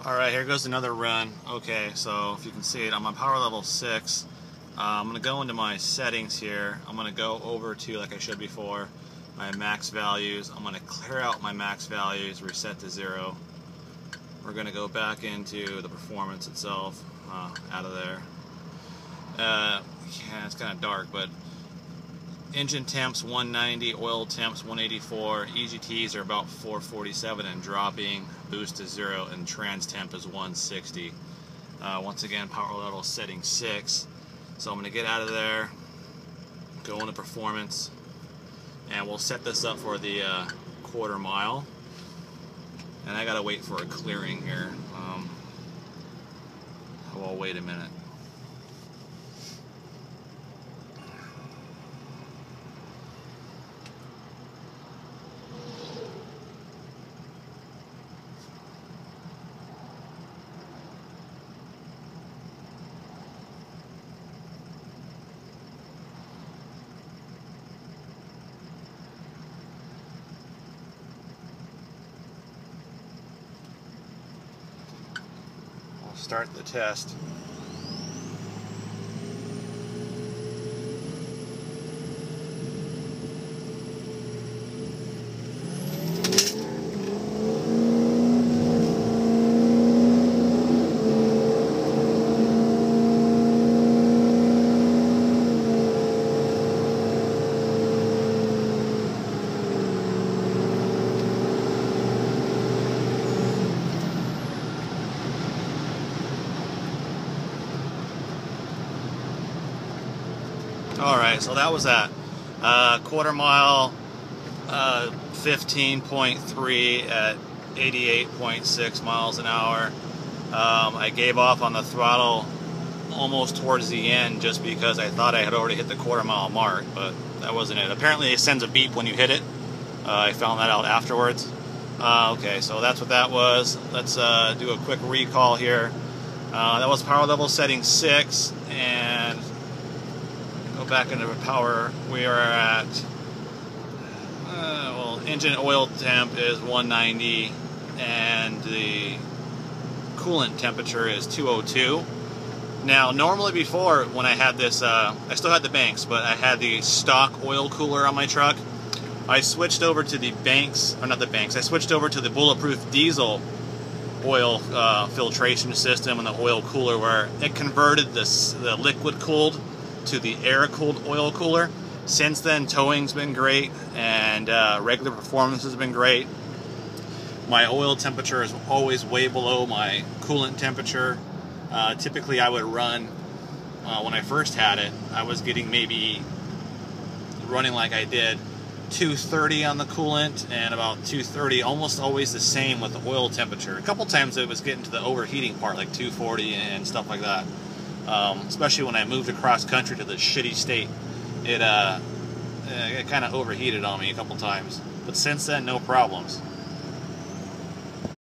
Alright, here goes another run. Okay, so if you can see it, I'm on power level 6. I'm going to go into my settings here. I'm going to go over to, like I showed before, my max values. I'm going to clear out my max values, reset to 0. We're going to go back into the performance itself, out of there. Yeah, it's kind of dark, but engine temps 190, oil temps 184, EGTs are about 447 and dropping, boost is 0, and trans temp is 160. Once again, power level setting 6. So I'm going to get out of there, go into performance, and we'll set this up for the quarter mile. And I gotta wait for a clearing here. Well, wait a minute. Start the test. Alright, so that was that. Quarter mile, 15.3 at 88.6 miles an hour. I gave off on the throttle almost towards the end just because I thought I had already hit the quarter mile mark, but that wasn't it. Apparently it sends a beep when you hit it. I found that out afterwards. Okay, so that's what that was. Let's do a quick recall here. That was power level setting 6, and go back into power. We are at, well, engine oil temp is 190, and the coolant temperature is 202. Now, normally before, when I had this, I still had the Banks, but I had the stock oil cooler on my truck. I switched over to the Banks, or not the Banks, I switched over to the Bulletproof diesel oil filtration system and the oil cooler, where it converted the liquid cooled to the air-cooled oil cooler. Since then, towing's been great, and regular performance has been great. My oil temperature is always way below my coolant temperature. Typically, I would run, when I first had it, I was getting maybe, running like I did, 230 on the coolant and about 230, almost always the same with the oil temperature. A couple times it was getting to the overheating part, like 240 and stuff like that. Especially when I moved across country to the shitty state, it kind of overheated on me a couple times. But since then, no problems.